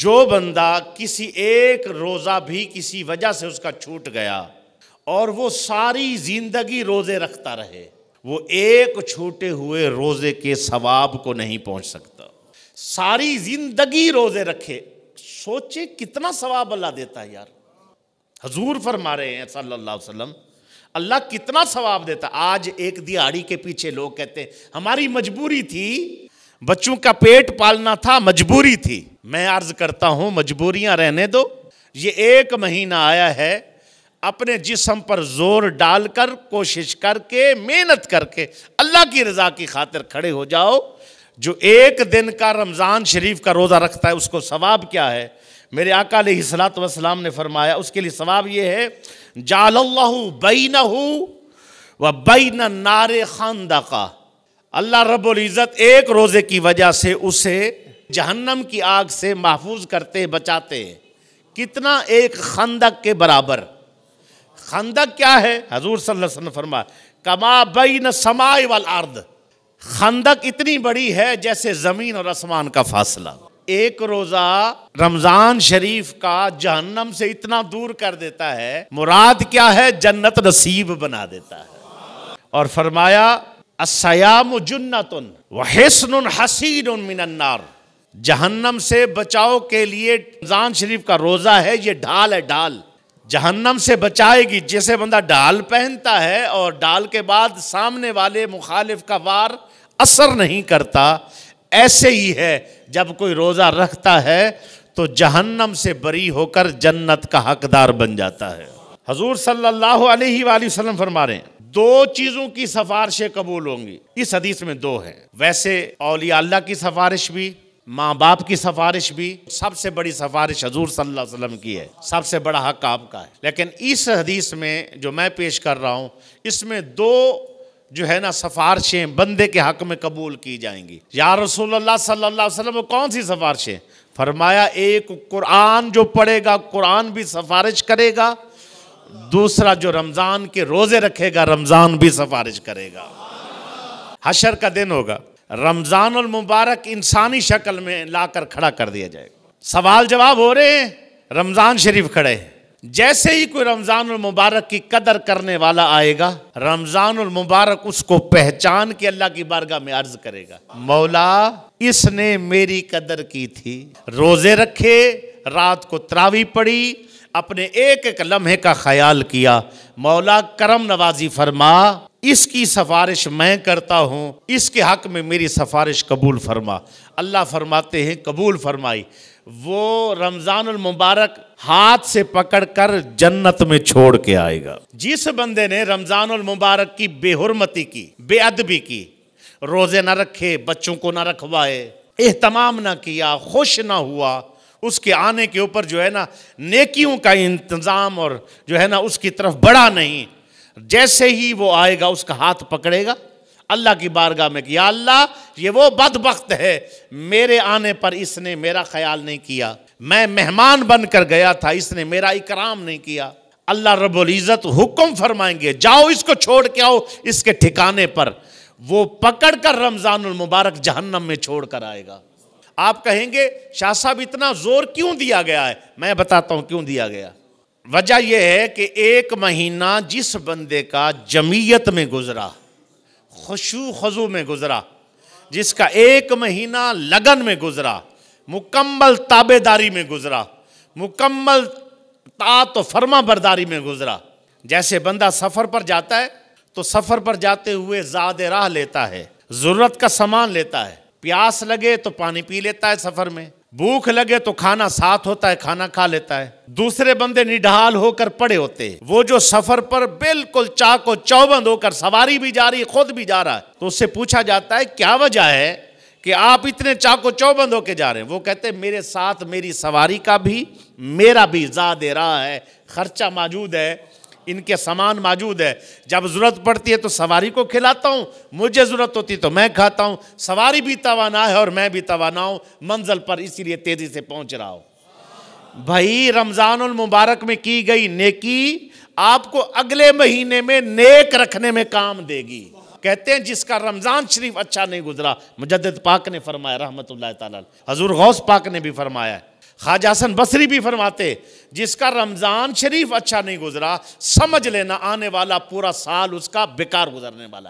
जो बंदा किसी एक रोज़ा भी किसी वजह से उसका छूट गया और वो सारी जिंदगी रोज़े रखता रहे, वो एक छूटे हुए रोज़े के सवाब को नहीं पहुंच सकता। सारी जिंदगी रोज़े रखे, सोचे कितना सवाब अल्लाह देता है यार। हजूर फरमा रहे हैं सल्लल्लाहु अलैहि वसल्लम, अल्लाह कितना सवाब देता। आज एक दिहाड़ी के पीछे लोग कहते हैं हमारी मजबूरी थी, बच्चों का पेट पालना था, मजबूरी थी। मैं अर्ज करता हूं मजबूरियां रहने दो। ये एक महीना आया है, अपने जिस्म पर जोर डालकर कोशिश करके मेहनत करके अल्लाह की रजा की खातिर खड़े हो जाओ। जो एक दिन का रमज़ान शरीफ का रोज़ा रखता है उसको सवाब क्या है? मेरे आका अलैहिस्सलातु वस्सलाम ने फरमाया उसके लिए सवाब ये है, जालल्लाहु बैनहु व बैन नारे खांदका, अल्लाह रब्बुल इज़्ज़त एक रोज़े की वजह से उसे जहन्नम की आग से महफूज करते बचाते। कितना? एक खंदक के बराबर। खंदक क्या है? हजूर सल्लल्लाहु अलैहि वसल्लम फरमाया कमा बैन समाए वल अर्द, खंदक इतनी बड़ी है जैसे जमीन और आसमान का फासला। एक रोजा रमजान शरीफ का जहन्नम से इतना दूर कर देता है, मुराद क्या है? जन्नत नसीब बना देता है। और फरमाया अस्सयामु जुन्नतुन व हिस्नुन हसीनुन मिनन नार, जहन्नम से बचाव के लिए रमजान शरीफ का रोजा है, ये ढाल है, ढाल जहन्नम से बचाएगी। जैसे बंदा ढाल पहनता है और ढाल के बाद सामने वाले मुखालिफ का वार असर नहीं करता, ऐसे ही है जब कोई रोज़ा रखता है तो जहन्नम से बरी होकर जन्नत का हकदार बन जाता है। हजूर सल्लल्लाहु अलैहि वसल्लम फरमा रहे हैं दो चीज़ों की सिफारिशें कबूल होंगी। इस हदीस में दो हैं। वैसे औलिया अल्लाह की सिफारिश भी, माँ बाप की सिफारिश भी, सबसे बड़ी सिफारिश हजूर सल्लल्लाहु अलैहि वसल्लम की है, सबसे बड़ा हक आपका है। लेकिन इस हदीस में जो मैं पेश कर रहा हूँ इसमें दो जो है ना सिफारिशें बंदे के हक में कबूल की जाएंगी। या रसूलुल्लाह सल्लल्लाहु अलैहि वसल्लम कौन सी सिफारिशें? फरमाया एक कुरान जो पढ़ेगा कुरान भी सिफारिश करेगा, दूसरा जो रमज़ान के रोज़े रखेगा रमज़ान भी सिफारिश करेगा। हशर का दिन होगा, रमज़ानुल मुबारक इंसानी शक्ल में लाकर खड़ा कर दिया जाएगा। सवाल जवाब हो रहे हैं, रमज़ान शरीफ खड़े हैं। जैसे ही कोई रमज़ानुल मुबारक की कदर करने वाला आएगा, रमज़ानुल मुबारक उसको पहचान के अल्लाह की बारगाह में अर्ज करेगा, मौला इसने मेरी कदर की थी, रोज़े रखे, रात को तरावी पढ़ी, अपने एक एक लम्हे का ख्याल किया, मौला करम नवाजी फरमा, इसकी सिफारिश मैं करता हूँ, इसके हक में मेरी सिफारिश कबूल फरमा। अल्लाह फरमाते हैं कबूल फरमाई। वो रमज़ानुल मुबारक हाथ से पकड़कर जन्नत में छोड़ के आएगा। जिस बंदे ने रमज़ानुल मुबारक की बेहुरमती की, बेअदबी की, रोज़े ना रखे, बच्चों को ना रखवाए, एहतमाम ना किया, खुश ना हुआ, उसके आने के ऊपर जो है ना नेकियों का इंतज़ाम और जो है ना उसकी तरफ बढ़ा नहीं, जैसे ही वो आएगा उसका हाथ पकड़ेगा अल्लाह की बारगाह में कि या अल्लाह ये वो बदबख्त है, मेरे आने पर इसने मेरा ख्याल नहीं किया, मैं मेहमान बनकर गया था, इसने मेरा इकराम नहीं किया। अल्लाह रब्बुल इज़्ज़त हुक्म फरमाएंगे जाओ इसको छोड़ के आओ इसके ठिकाने पर। वो पकड़ कर रमज़ानुल मुबारक जहन्नम में छोड़ कर आएगा। आप कहेंगे शाह साहब इतना जोर क्यों दिया गया है? मैं बताता हूं क्यों दिया गया। वजह यह है कि एक महीना जिस बंदे का जमीयत में गुजरा, खुशू खजू में गुजरा, जिसका एक महीना लगन में गुजरा, मुकम्मल ताबेदारी में गुजरा, मुकम्मल तात और फर्मा बरदारी में गुजरा। जैसे बंदा सफ़र पर जाता है तो सफ़र पर जाते हुए ज़ाद राह लेता है, ज़रूरत का सामान लेता है, प्यास लगे तो पानी पी लेता है, सफ़र में भूख लगे तो खाना साथ होता है, खाना खा लेता है। दूसरे बंदे निढाल होकर पड़े होते हैं, वो जो सफर पर बिल्कुल चाको चौबंद होकर सवारी भी जा रही है, खुद भी जा रहा है, तो उससे पूछा जाता है क्या वजह है कि आप इतने चाको चौबंद होकर जा रहे हैं? वो कहते हैं मेरे साथ मेरी सवारी का भी मेरा भी ज़ाद रहा है, खर्चा मौजूद है, इनके सामान मौजूद है, जब ज़रूरत पड़ती है तो सवारी को खिलाता हूँ, मुझे ज़रूरत होती तो मैं खाता हूँ, सवारी भी तवाना है और मैं भी तवाना हूँ मंजिल पर, इसीलिए तेज़ी से पहुँच रहा हूँ। भाई रमज़ानुल मुबारक में की गई नेकी आपको अगले महीने में नेक रखने में काम देगी। कहते हैं जिसका रमज़ान शरीफ अच्छा नहीं गुजरा, मुजद्दिद पाक ने फरमाया रहमतुल्लाह ताला, हजूर गौस पाक ने भी फरमाया है, ख्वाजा हसन बसरी भी फरमाते, जिसका रमज़ान शरीफ अच्छा नहीं गुजरा, समझ लेना आने वाला पूरा साल उसका बेकार गुजरने वाला।